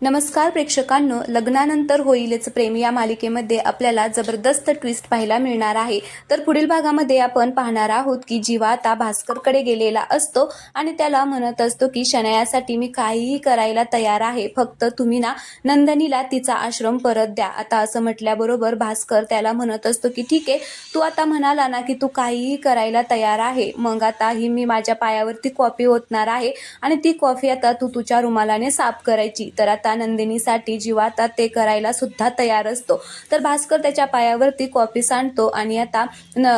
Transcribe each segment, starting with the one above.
नमस्कार प्रेक्षकांनो, लग्नानंतर होईलच प्रेम या मालिकेमध्ये आपल्याला जबरदस्त ट्विस्ट पाहायला मिळणार आहे। तर पुढील भागामध्ये आपण पाहणार आहोत की जीवा आता भास्करकडे गेलेला असतो आणि त्याला म्हणत असतो की शनयासाठी मी काहीही करायला तयार आहे, फक्त तुम्ही ना नंदिनीला तिचा आश्रम परत द्या। आता असं म्हटल्याबरोबर भास्कर त्याला म्हणत असतो की ठीक आहे, तू आता म्हणाला ना की तू काहीही करायला तयार आहे, मग आता ही मी माझ्या पायावरती कॉफी ओतणार आहे आणि ती कॉफी आता तू तुझ्या रुमालाने साफ करायची। तर आता नंदिनीसाठी जीवा आता ते करायला सुद्धा तयार असतो। तर भास्कर त्याच्या पायावरती कॉफी सांडतो आणि आता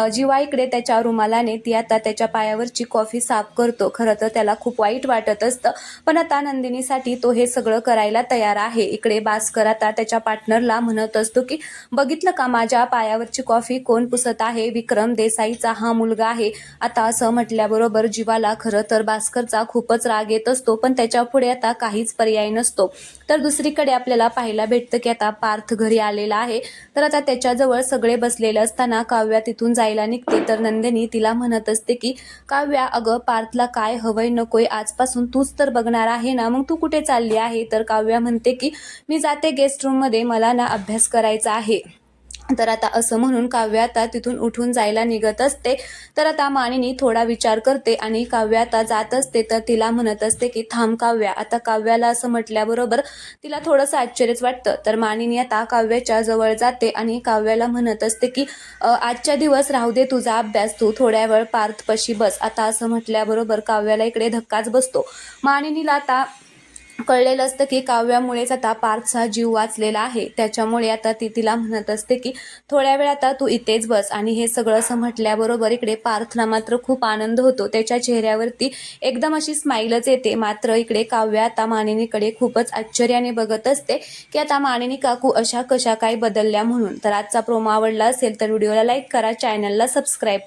जीवा इकडे त्याच्या रुमालाने ती आता त्याच्या पायावरची कॉफी साफ करतो। खरं तर त्याला खूप वाईट वाटत असतं, पण आता नंदिनीसाठी तो हे सगळं करायला तयार आहे। इकडे भास्कर आता त्याच्या पार्टनरला म्हणत असतो की बघितलं का माझ्या पायावरची कॉफी कोण पुसत आहे, विक्रम देसाईचा हा मुलगा आहे। आता असं म्हटल्याबरोबर जीवाला खरं तर भास्करचा खूपच राग येत असतो, पण त्याच्या पुढे आता काहीच पर्याय नसतो। तर दुसरीकडे आपल्याला पाहायला भेटतं की आता पार्थ घरी आलेला आहे। तर आता त्याच्याजवळ सगळे बसलेले असताना काव्या तिथून जायला निघते। तर नंदिनी तिला म्हणत असते की काव्या, अगं पार्थला काय हवंय नकोय आजपासून तूच तर बघणार आहे ना, मग तू कुठे चालली आहे? तर काव्या म्हणते की मी जाते गेस्ट रूम मध्ये, मला ना अभ्यास करायचा आहे। तर आता असं म्हणून काव्या आता तिथून उठून जायला निघत असते। तर आता मानिनी थोडा विचार करते आणि काव्या आता जात असते। तर तिला म्हणत असते की थांब काव्या। आता काव्याला असं म्हटल्याबरोबर तिला थोडंसं आश्चर्यच वाटतं। तर मानिनी आता काव्याच्या जवळ जाते आणि काव्याला म्हणत असते की आजच्या दिवस राहू दे तुझा अभ्यास, तू थोड्या वेळ पार्थपाशी बस। आता असं म्हटल्याबरोबर काव्याला इकडे धक्काच बसतो। मानिनीला आता कळलेलं असतं की काव्यामुळेच आता पार्थचा जीव वाचलेला आहे, त्याच्यामुळे आता ती तिला म्हणत असते की थोड्या वेळ आता तू इथेच बस। आणि हे सगळं असं म्हटल्याबरोबर इकडे पार्थला मात्र खूप आनंद होतो, त्याच्या चेहऱ्यावरती एकदम अशी स्माईलच येते। मात्र इकडे काव्या आता मानिनीकडे खूपच आश्चर्याने बघत असते की आता मानिनी काकू अशा कशा काय बदलल्या म्हणून। तर आजचा प्रोमो आवडला असेल तर व्हिडिओला लाईक करा, चॅनलला सबस्क्राईब